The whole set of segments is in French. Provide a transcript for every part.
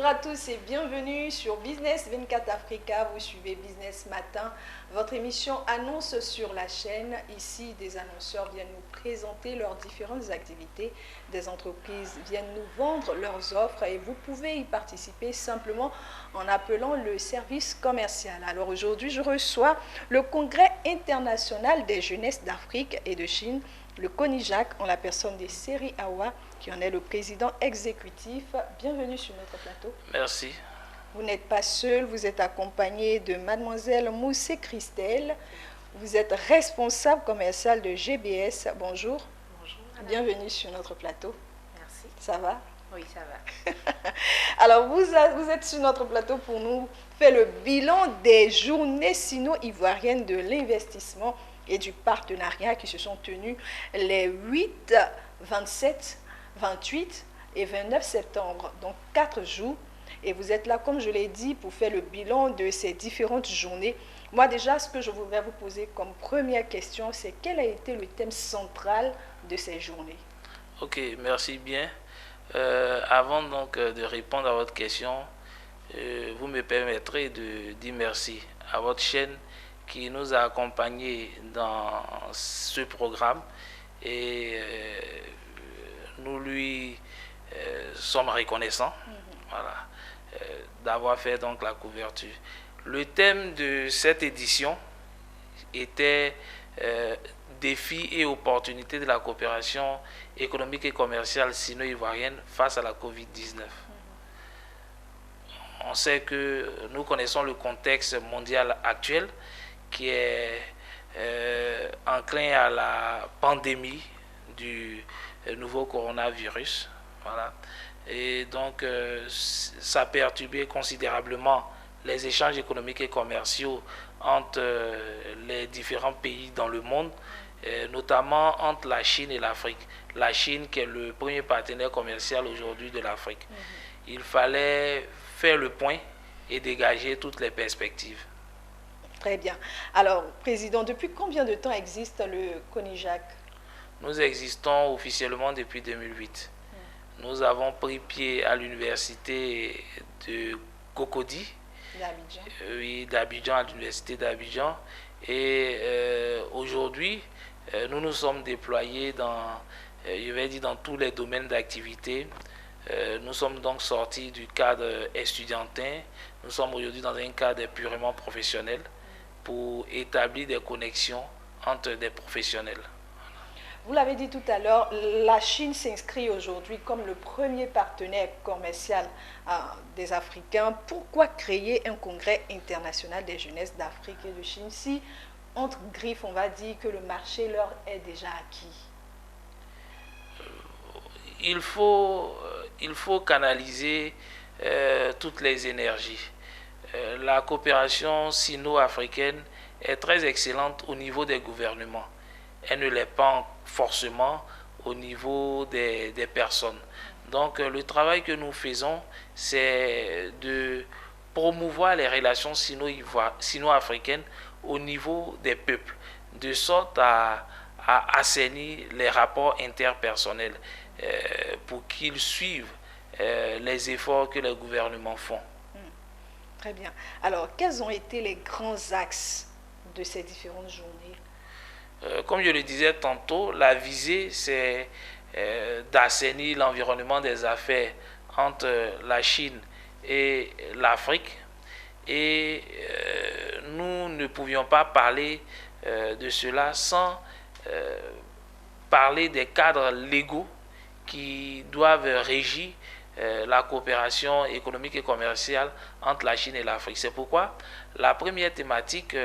Bonjour à tous et bienvenue sur Business 24 Africa. Vous suivez Business Matin, votre émission annonce sur la chaîne. Ici, des annonceurs viennent nous présenter leurs différentes activités. Des entreprises viennent nous vendre leurs offres et vous pouvez y participer simplement en appelant le service commercial. Alors aujourd'hui, je reçois le Congrès international des jeunesses d'Afrique et de Chine, le CONIJAC, en la personne de Seri Awa, qui en est le président exécutif. Bienvenue sur notre plateau. Merci. Vous n'êtes pas seul, vous êtes accompagné de mademoiselle Moussé Christelle. Vous êtes responsable commercial de GBS. Bonjour. Bonjour. Bienvenue sur notre plateau. Merci. Ça va? Oui, ça va. Alors, vous êtes sur notre plateau pour nous faire le bilan des journées sino-ivoiriennes de l'investissement et du partenariat qui se sont tenues les 8, 27, 28 et 29 septembre, donc 4 jours. Et vous êtes là, comme je l'ai dit, pour faire le bilan de ces différentes journées. Moi, déjà, ce que je voudrais vous poser comme première question, c'est quel a été le thème central de ces journées? Ok, merci bien. Avant donc de répondre à votre question, vous me permettrez de dire merci à votre chaîne qui nous a accompagnés dans ce programme et nous lui sommes reconnaissants voilà, d'avoir fait donc la couverture. Le thème de cette édition était défis et opportunités de la coopération économique et commerciale sino-ivoirienne face à la COVID-19. On sait que nous connaissons le contexte mondial actuel qui est enclin à la pandémie du nouveau coronavirus. Voilà. Et donc, ça a perturbé considérablement les échanges économiques et commerciaux entre les différents pays dans le monde, notamment entre la Chine et l'Afrique. La Chine qui est le premier partenaire commercial aujourd'hui de l'Afrique. Il fallait faire le point et dégager toutes les perspectives. Très bien. Alors, Président, depuis combien de temps existe le CONIJAC? Nous existons officiellement depuis 2008. Nous avons pris pied à l'université de Cocody, D'Abidjan. Oui, d'Abidjan, à l'université d'Abidjan. Et aujourd'hui, nous nous sommes déployés dans, je vais dire, dans tous les domaines d'activité. Nous sommes donc sortis du cadre estudiantin. Nous sommes aujourd'hui dans un cadre purement professionnel pour établir des connexions entre des professionnels. Vous l'avez dit tout à l'heure, la Chine s'inscrit aujourd'hui comme le premier partenaire commercial des Africains. Pourquoi créer un congrès international des jeunesses d'Afrique et de Chine si, entre griffes, on va dire que le marché leur est déjà acquis? Il faut canaliser toutes les énergies. La coopération sino-africaine est très excellente au niveau des gouvernements. Elle ne l'est pas forcément au niveau des personnes. Donc le travail que nous faisons, c'est de promouvoir les relations sino-africaines au niveau des peuples, de sorte à assainir les rapports interpersonnels pour qu'ils suivent les efforts que les gouvernements font. Très bien. Alors, quels ont été les grands axes de ces différentes journées? Comme je le disais tantôt, la visée, c'est d'assainir l'environnement des affaires entre la Chine et l'Afrique. Et nous ne pouvions pas parler de cela sans parler des cadres légaux qui doivent régir la coopération économique et commerciale entre la Chine et l'Afrique. C'est pourquoi la première thématique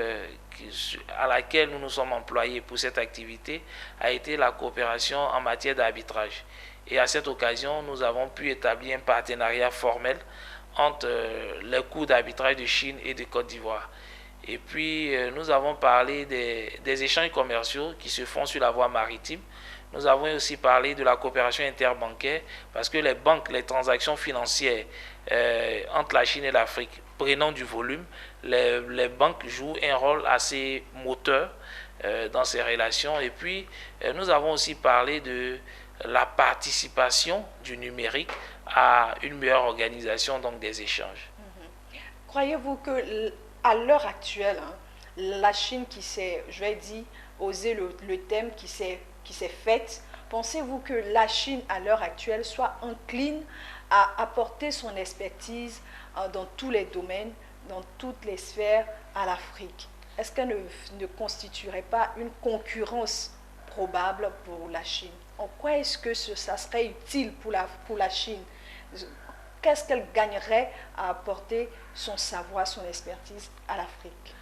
à laquelle nous nous sommes employés pour cette activité a été la coopération en matière d'arbitrage. Et à cette occasion, nous avons pu établir un partenariat formel entre les cours d'arbitrage de Chine et de Côte d'Ivoire. Et puis, nous avons parlé des échanges commerciaux qui se font sur la voie maritime. Nous avons aussi parlé de la coopération interbancaire parce que les banques, les transactions financières entre la Chine et l'Afrique prenant du volume, les banques jouent un rôle assez moteur dans ces relations. Et puis, nous avons aussi parlé de la participation du numérique à une meilleure organisation donc, des échanges. Croyez-vous que à l'heure actuelle, hein, la Chine qui s'est, je vais dire, osé le thème qui s'est faite, pensez-vous que la Chine à l'heure actuelle soit incline à apporter son expertise dans tous les domaines, dans toutes les sphères à l'Afrique? Est-ce qu'elle ne constituerait pas une concurrence probable pour la Chine? En quoi est-ce que ça serait utile pour la Chine? Qu'est-ce qu'elle gagnerait à apporter son savoir, son expertise à l'Afrique?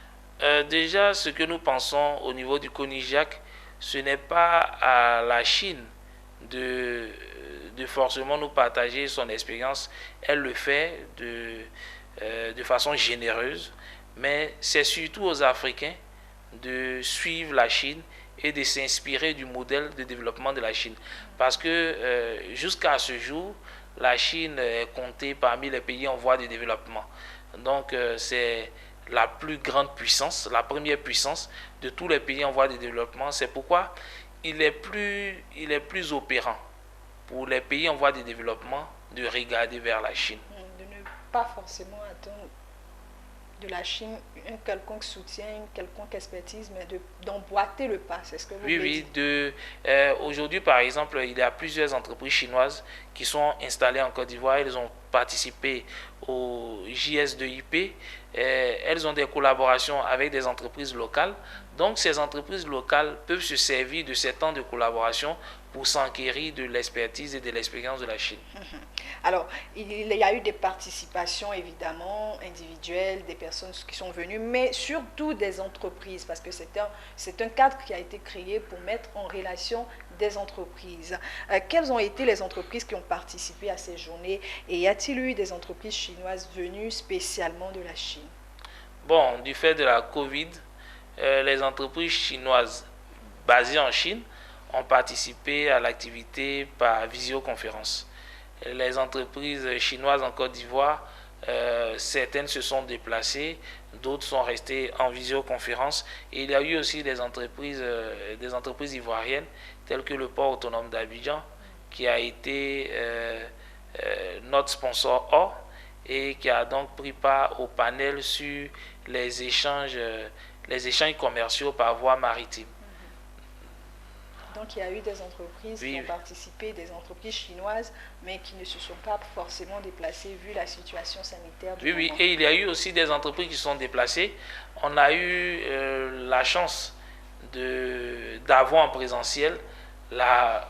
Déjà, ce que nous pensons au niveau du CONIJAC, ce n'est pas à la Chine de forcément nous partager son expérience. Elle le fait de façon généreuse, mais c'est surtout aux Africains de suivre la Chine et de s'inspirer du modèle de développement de la Chine. Parce que jusqu'à ce jour, la Chine est comptée parmi les pays en voie de développement. Donc c'est la plus grande puissance, la première puissance de tous les pays en voie de développement. C'est pourquoi il est plus opérant pour les pays en voie de développement de regarder vers la Chine. De ne pas forcément attendre de la Chine un quelconque soutien, une quelconque expertise, mais d'emboîter le pas, c'est ce que vous voulez dire. Aujourd'hui, par exemple, il y a plusieurs entreprises chinoises qui sont installées en Côte d'Ivoire. Elles ont participé au JS2IP. Elles ont des collaborations avec des entreprises locales. Donc, ces entreprises locales peuvent se servir de ces temps de collaboration pour s'enquérir de l'expertise et de l'expérience de la Chine. Alors, il y a eu des participations évidemment individuelles, des personnes qui sont venues, mais surtout des entreprises, parce que c'est un cadre qui a été créé pour mettre en relation des entreprises. Quelles ont été les entreprises qui ont participé à ces journées et y a-t-il eu des entreprises chinoises venues spécialement de la Chine? Bon, du fait de la Covid, les entreprises chinoises basées en Chine ont participé à l'activité par visioconférence. Les entreprises chinoises en Côte d'Ivoire, certaines se sont déplacées, d'autres sont restées en visioconférence. Et il y a eu aussi des entreprises ivoiriennes, telles que le port autonome d'Abidjan, qui a été notre sponsor or et qui a donc pris part au panel sur les échanges commerciaux par voie maritime. Donc il y a eu des entreprises qui ont participé, des entreprises chinoises, mais qui ne se sont pas forcément déplacées vu la situation sanitaire du moment. Oui, et il y a eu aussi des entreprises qui sont déplacées. On a eu la chance d'avoir en présentiel la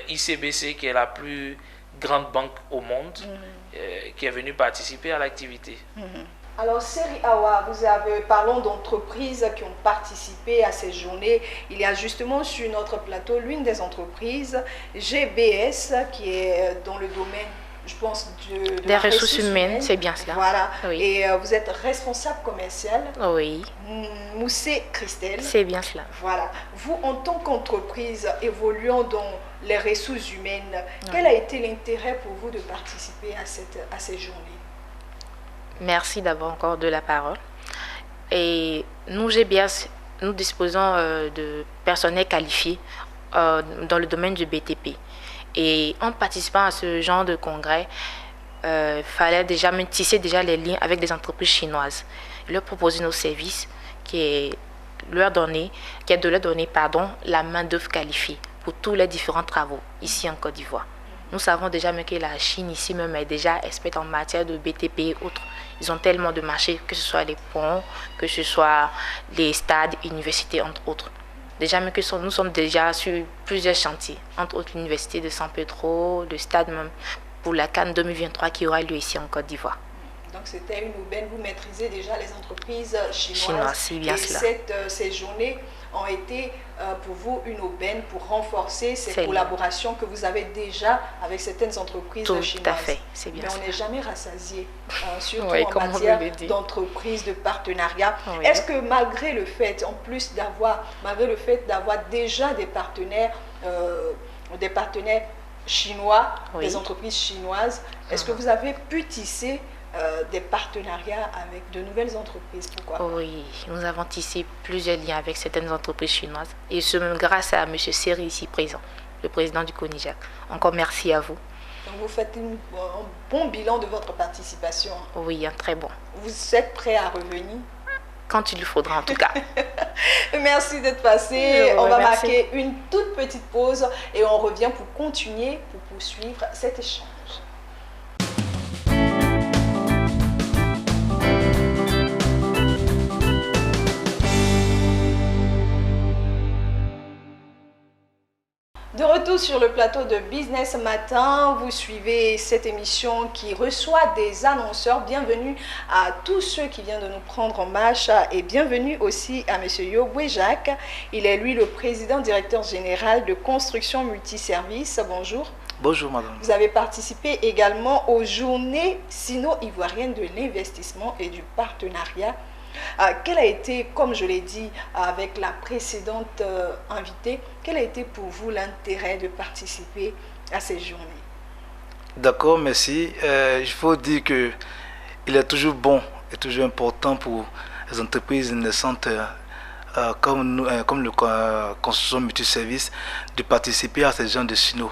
ICBC, qui est la plus grande banque au monde, qui est venue participer à l'activité. Alors, Seri Awa, parlons d'entreprises qui ont participé à ces journées. Il y a justement sur notre plateau l'une des entreprises, GBS, qui est dans le domaine, je pense, des ressources humaines, c'est bien cela. Voilà. Oui. Et vous êtes responsable commercial. Oui. Moussé Christelle. C'est bien cela. Voilà. Vous, en tant qu'entreprise évoluant dans les ressources humaines, quel a été l'intérêt pour vous de participer à ces journées? Merci d'abord encore de la parole. Et nous, GBS, nous disposons de personnel qualifié dans le domaine du BTP. Et en participant à ce genre de congrès, il fallait déjà tisser les liens avec des entreprises chinoises, leur proposer nos services, qui est de leur donner la main-d'œuvre qualifiée pour tous les différents travaux ici en Côte d'Ivoire. Nous savons déjà même que la Chine ici même est déjà experte en matière de BTP et autres. Ils ont tellement de marchés, que ce soit les ponts, que ce soit les stades, universités, entre autres. Déjà même que nous sommes déjà sur plusieurs chantiers, entre autres l'université de San Pedro, le stade même pour la CAN 2023 qui aura lieu ici en Côte d'Ivoire. Donc c'était une aubaine, vous maîtrisez déjà les entreprises chinoises. C'est bien cela. Ces journées ont été pour vous une aubaine pour renforcer ces collaborations que vous avez déjà avec certaines entreprises chinoises. Tout à fait, c'est bien. Mais on n'est jamais rassasié, surtout en comme matière d'entreprise, de partenariat. Oui. Est-ce que malgré le fait d'avoir déjà des partenaires chinois, des entreprises chinoises, est-ce que vous avez pu tisser des partenariats avec de nouvelles entreprises? Pourquoi? Oui, nous avons tissé plusieurs liens avec certaines entreprises chinoises et ce même grâce à M. Seri ici présent, le président du CONIJAC. Encore merci à vous. Donc Vous faites un bon bilan de votre participation. Oui, un très bon. Vous êtes prêt à revenir? Quand il le faudra, en tout cas. Merci d'être passé. On va marquer une toute petite pause et on revient pour continuer, pour poursuivre cet échange. De retour sur le plateau de Business Matin, vous suivez cette émission qui reçoit des annonceurs. Bienvenue à tous ceux qui viennent de nous prendre en marche et bienvenue aussi à M. Yoboué Jacques. Il est lui le président directeur général de Construction Multiservices. Bonjour. Bonjour madame. Vous avez participé également aux journées sino-ivoiriennes de l'investissement et du partenariat. Quel a été, comme je l'ai dit avec la précédente invitée, quel a été pour vous l'intérêt de participer à ces journées? D'accord, merci. Il faut dire qu'il est toujours bon et toujours important pour les entreprises naissantes comme le Construction Multiservices de participer à ces genres de sino.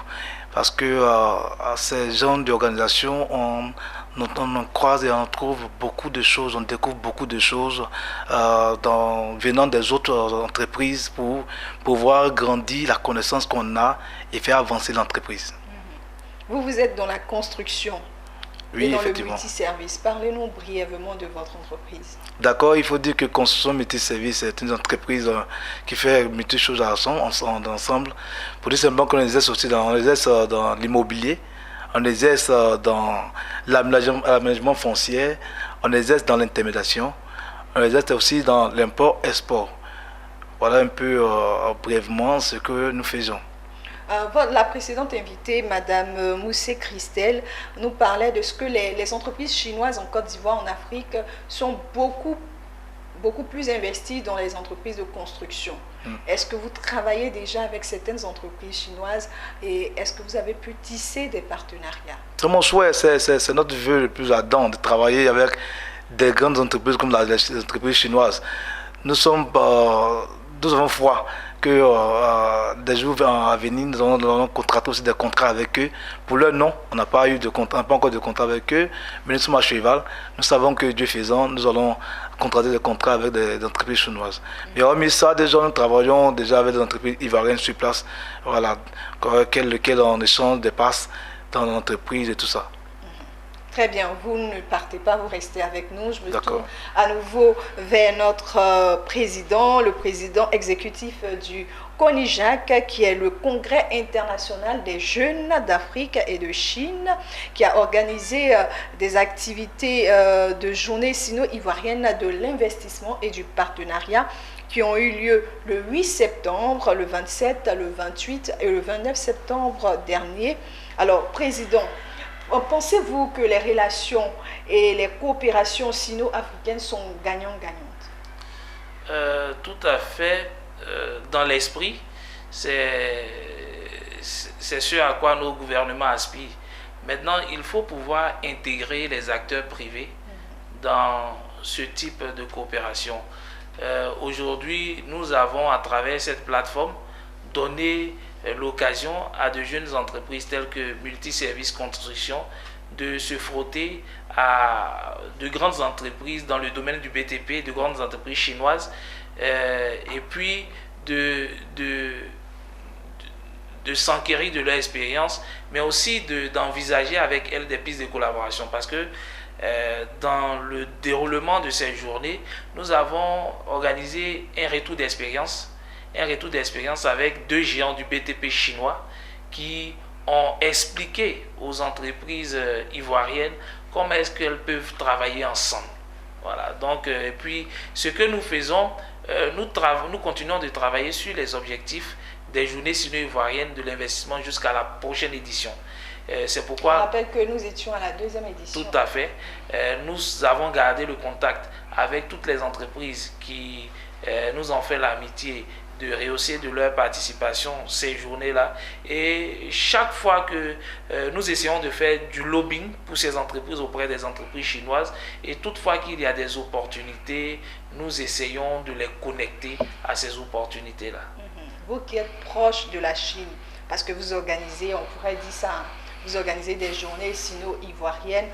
Parce que à ces genres d'organisations, on croise et on trouve beaucoup de choses, on découvre beaucoup de choses venant des autres entreprises pour pouvoir grandir la connaissance qu'on a et faire avancer l'entreprise. Vous êtes dans la construction. Oui, et dans effectivement. Le multiservice. Parlez-nous brièvement de votre entreprise. D'accord, il faut dire que Construction Multiservices est une entreprise qui fait multi choses ensemble. Pour dire simplement qu'on exerce aussi dans l'immobilier, on exerce dans l'aménagement foncier, on exerce dans l'intermédiation, on exerce aussi dans l'import-export. Voilà un peu brièvement ce que nous faisons. La précédente invitée, Madame Moussé Christelle, nous parlait de ce que les entreprises chinoises en Côte d'Ivoire, en Afrique, sont beaucoup plus investies dans les entreprises de construction. Est-ce que vous travaillez déjà avec certaines entreprises chinoises et est-ce que vous avez pu tisser des partenariats? C'est mon souhait, c'est notre vœu le plus ardent de travailler avec des grandes entreprises comme les entreprises chinoises. Nous avons foi que des jours à venir, nous allons contracter aussi des contrats avec eux. Pour leur non, on n'a pas encore de contrat avec eux, mais nous sommes à cheval. Nous savons que Dieu faisant, nous allons contracter des contrats avec des entreprises chinoises. Mais hormis ça, déjà nous travaillons déjà avec des entreprises ivoiriennes sur place, voilà, lesquelles on échange des passes dans l'entreprise et tout ça. Très bien, vous ne partez pas, vous restez avec nous. Je me tourne à nouveau vers notre président, le président exécutif du CONIJAC, qui est le Congrès international des jeunes d'Afrique et de Chine, qui a organisé des activités de journée sino-ivoirienne de l'investissement et du partenariat qui ont eu lieu le 8 septembre, le 27, le 28 et le 29 septembre dernier. Alors, président, pensez-vous que les relations et les coopérations sino-africaines sont gagnant-gagnantes? Tout à fait. Dans l'esprit, c'est ce à quoi nos gouvernements aspirent. Maintenant, il faut pouvoir intégrer les acteurs privés dans ce type de coopération. Aujourd'hui, nous avons, à travers cette plateforme, donné l'occasion à de jeunes entreprises telles que Multiservices Construction de se frotter à de grandes entreprises dans le domaine du BTP, de grandes entreprises chinoises, et puis de s'enquérir de leur expérience, mais aussi d'envisager avec elles des pistes de collaboration. Parce que dans le déroulement de ces journées, nous avons organisé un retour d'expérience avec deux géants du BTP chinois qui ont expliqué aux entreprises ivoiriennes comment est-ce qu'elles peuvent travailler ensemble. Voilà, donc, et puis ce que nous faisons, nous continuons de travailler sur les objectifs des journées sino-ivoiriennes de l'investissement jusqu'à la prochaine édition. C'est pourquoi... Je rappelle que nous étions à la deuxième édition. Tout à fait. Nous avons gardé le contact avec toutes les entreprises qui nous ont fait l'amitié de rehausser de leur participation ces journées-là. Et chaque fois que nous essayons de faire du lobbying pour ces entreprises auprès des entreprises chinoises, et toutefois qu'il y a des opportunités, nous essayons de les connecter à ces opportunités-là. Vous qui êtes proche de la Chine, parce que vous organisez, on pourrait dire ça, vous organisez des journées sino-ivoiriennes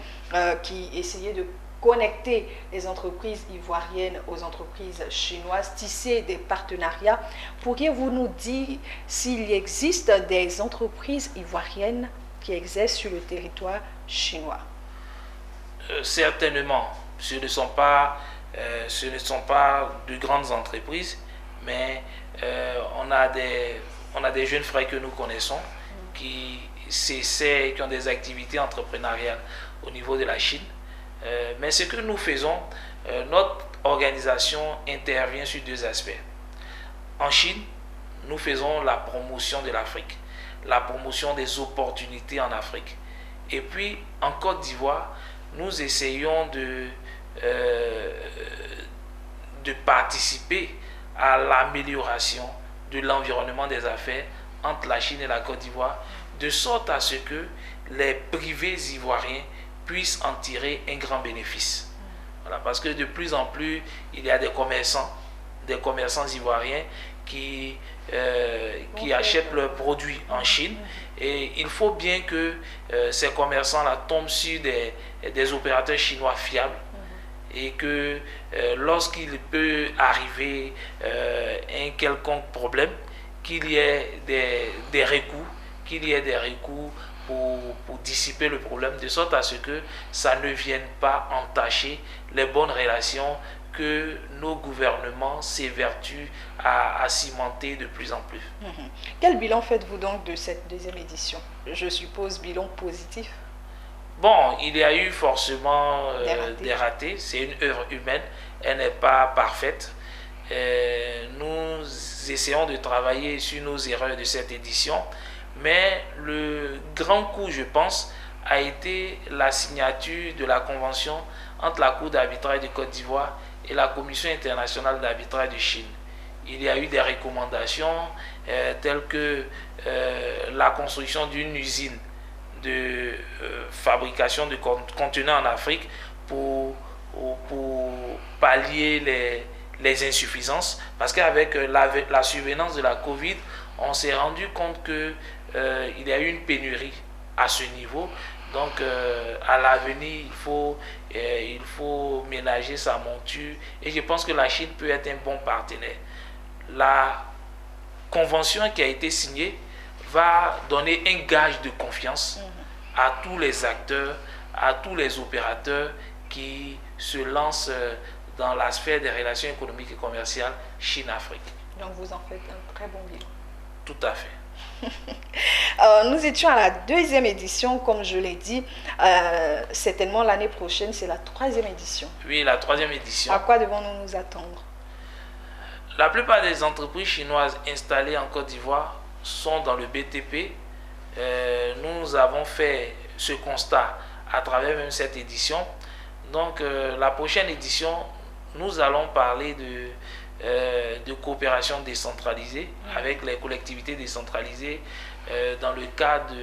qui essayaient de connecter les entreprises ivoiriennes aux entreprises chinoises, tisser des partenariats. Pourriez-vous nous dire s'il existe des entreprises ivoiriennes qui exercent sur le territoire chinois? Certainement, ce ne sont pas de grandes entreprises, mais on a des jeunes frères que nous connaissons qui ont des activités entrepreneuriales au niveau de la Chine. Mais ce que nous faisons, notre organisation intervient sur deux aspects. En Chine, nous faisons la promotion de l'Afrique, la promotion des opportunités en Afrique. Et puis, en Côte d'Ivoire, nous essayons de participer à l'amélioration de l'environnement des affaires entre la Chine et la Côte d'Ivoire, de sorte à ce que les privés ivoiriens puissent en tirer un grand bénéfice. Voilà, parce que de plus en plus, il y a des commerçants ivoiriens qui achètent leurs produits en Chine, et il faut bien que ces commerçants-là tombent sur des opérateurs chinois fiables, et que lorsqu'il peut arriver un quelconque problème, qu'il y ait des recours, pour dissiper le problème, de sorte à ce que ça ne vienne pas entacher les bonnes relations que nos gouvernements s'évertuent à cimenter de plus en plus. Quel bilan faites-vous donc de cette deuxième édition? Je suppose bilan positif. Bon, il y a eu forcément des ratés. C'est une œuvre humaine, elle n'est pas parfaite. Nous essayons de travailler sur nos erreurs de cette édition. Mais le grand coup, je pense, a été la signature de la convention entre la Cour d'arbitrage de Côte d'Ivoire et la Commission internationale d'arbitrage de Chine. Il y a eu des recommandations telles que la construction d'une usine de fabrication de conteneurs en Afrique pour pallier les insuffisances. Parce qu'avec la survenance de la Covid, on s'est rendu compte que il y a eu une pénurie à ce niveau. Donc à l'avenir, il faut ménager sa monture, et je pense que la Chine peut être un bon partenaire. La convention qui a été signée va donner un gage de confiance à tous les acteurs, à tous les opérateurs qui se lancent dans la sphère des relations économiques et commerciales Chine-Afrique. Donc vous en faites un très bon bilan. Tout à fait. Nous étions à la deuxième édition, comme je l'ai dit. Certainement l'année prochaine, c'est la troisième édition. Oui, la troisième édition. À quoi devons-nous nous attendre? La plupart des entreprises chinoises installées en Côte d'Ivoire sont dans le BTP. Nous avons fait ce constat à travers même cette édition. Donc la prochaine édition, nous allons parler de coopération décentralisée avec les collectivités décentralisées dans le cadre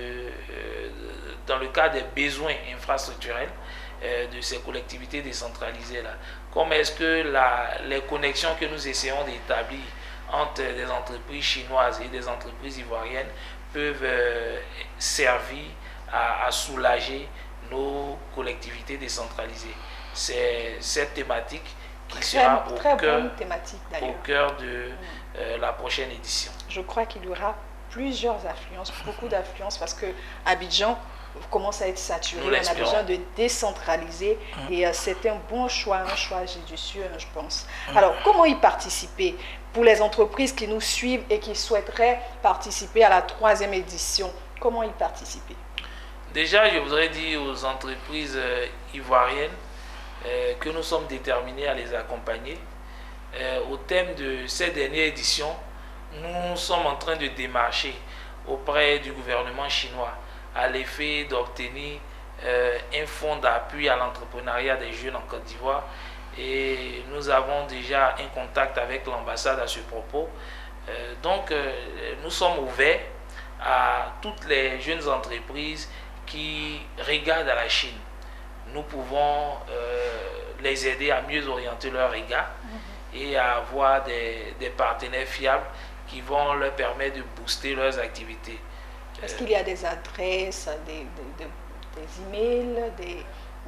des besoins infrastructurels de ces collectivités décentralisées-là. Comment est-ce que les connexions que nous essayons d'établir entre des entreprises chinoises et des entreprises ivoiriennes peuvent servir à soulager nos collectivités décentralisées. C'est cette thématique qui sera au cœur de la prochaine édition. Je crois qu'il y aura plusieurs affluences, beaucoup d'affluences, parce que Abidjan commence à être saturé. On a besoin de décentraliser, et c'est un bon choix, un choix judicieux, je pense. Alors, comment y participer pour les entreprises qui nous suivent et qui souhaiteraient participer à la troisième édition? Comment y participer? Déjà, je voudrais dire aux entreprises ivoiriennes que nous sommes déterminés à les accompagner. Au thème de cette dernière édition, nous sommes en train de démarcher auprès du gouvernement chinois à l'effet d'obtenir un fonds d'appui à l'entrepreneuriat des jeunes en Côte d'Ivoire, et nous avons déjà un contact avec l'ambassade à ce propos. Donc nous sommes ouverts à toutes les jeunes entreprises qui regardent à la Chine. Nous pouvons les aider à mieux orienter leur regard et à avoir des partenaires fiables qui vont leur permettre de booster leurs activités. Est-ce qu'il y a des adresses, des emails,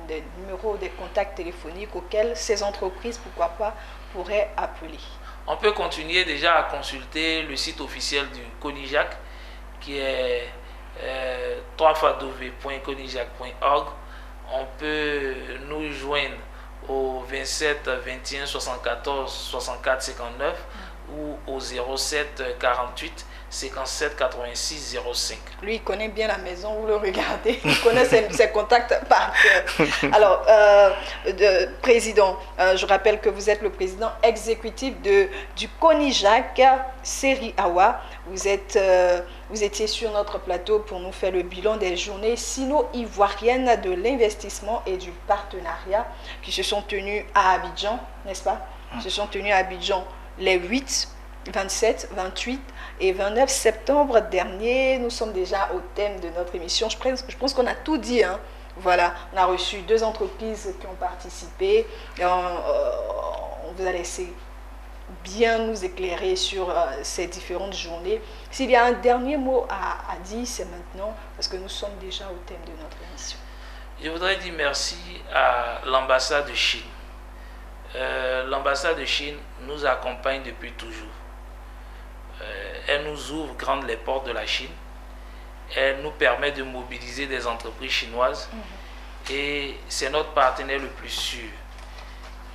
des numéros, des contacts téléphoniques auxquels ces entreprises, pourquoi pas, pourraient appeler? On peut continuer déjà à consulter le site officiel du CONIJAC qui est www.conijac.org. On peut nous joindre au 27 21 74 64 59 ou au 07 48 57 86 05. Lui, il connaît bien la maison, vous le regardez, il connaît ses contacts par cœur. Alors, Président, je rappelle que vous êtes le président exécutif du CONIJAC Série Awa. Vous étiez sur notre plateau pour nous faire le bilan des journées sino-ivoiriennes de l'investissement et du partenariat qui se sont tenues à Abidjan, n'est-ce pas? Se sont tenues à Abidjan les 8, 27, 28 et 29 septembre dernier. Nous sommes déjà au thème de notre émission. Je pense qu'on a tout dit, hein. Voilà, on a reçu 2 entreprises qui ont participé. On vous a laissé bien nous éclairer sur ces différentes journées. S'il y a un dernier mot à dire, c'est maintenant, parce que nous sommes déjà au thème de notre émission. Je voudrais dire merci à l'ambassade de Chine. L'ambassade de Chine nous accompagne depuis toujours. Elle nous ouvre grandes les portes de la Chine. Elle nous permet de mobiliser des entreprises chinoises. Et c'est notre partenaire le plus sûr.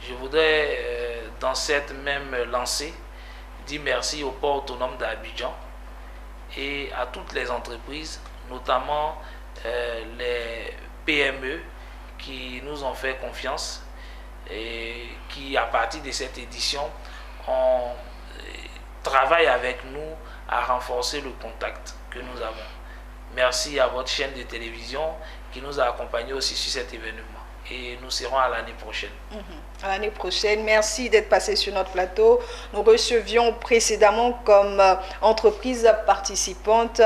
Je voudrais, dans cette même lancée, dire merci au port autonome d'Abidjan et à toutes les entreprises, notamment les PME qui nous ont fait confiance et qui, à partir de cette édition, travaillent avec nous à renforcer le contact que nous avons. Merci à votre chaîne de télévision qui nous a accompagnés aussi sur cet événement. Et nous serons à l'année prochaine. À l'année prochaine. Merci d'être passé sur notre plateau. Nous recevions précédemment comme entreprise participante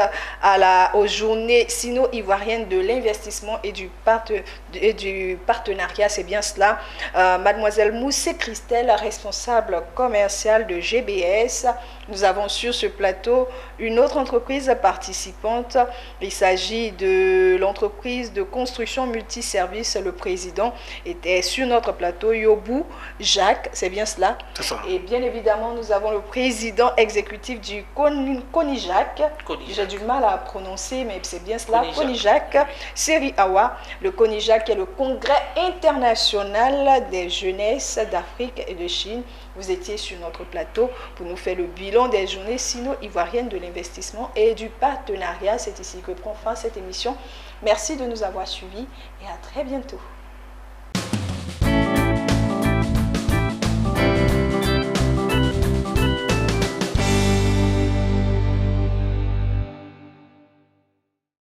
aux journées sino-ivoiriennes de l'investissement et du partenariat, c'est bien cela, Mademoiselle Moussé Christelle, responsable commerciale de GBS. Nous avons sur ce plateau une autre entreprise participante. Il s'agit de l'entreprise de construction multiservice. Le président était sur notre plateau, Yobou Jacques, c'est bien cela. C'est ça. Et bien évidemment, nous avons le président exécutif du CONIJAC. J'ai du mal à prononcer, mais c'est bien cela. CONIJAC Série Awa. Le CONIJAC est le congrès international des jeunesses d'Afrique et de Chine. Vous étiez sur notre plateau pour nous faire le bilan des journées sino-ivoiriennes de l'investissement et du partenariat. C'est ici que prend fin cette émission. Merci de nous avoir suivis et à très bientôt.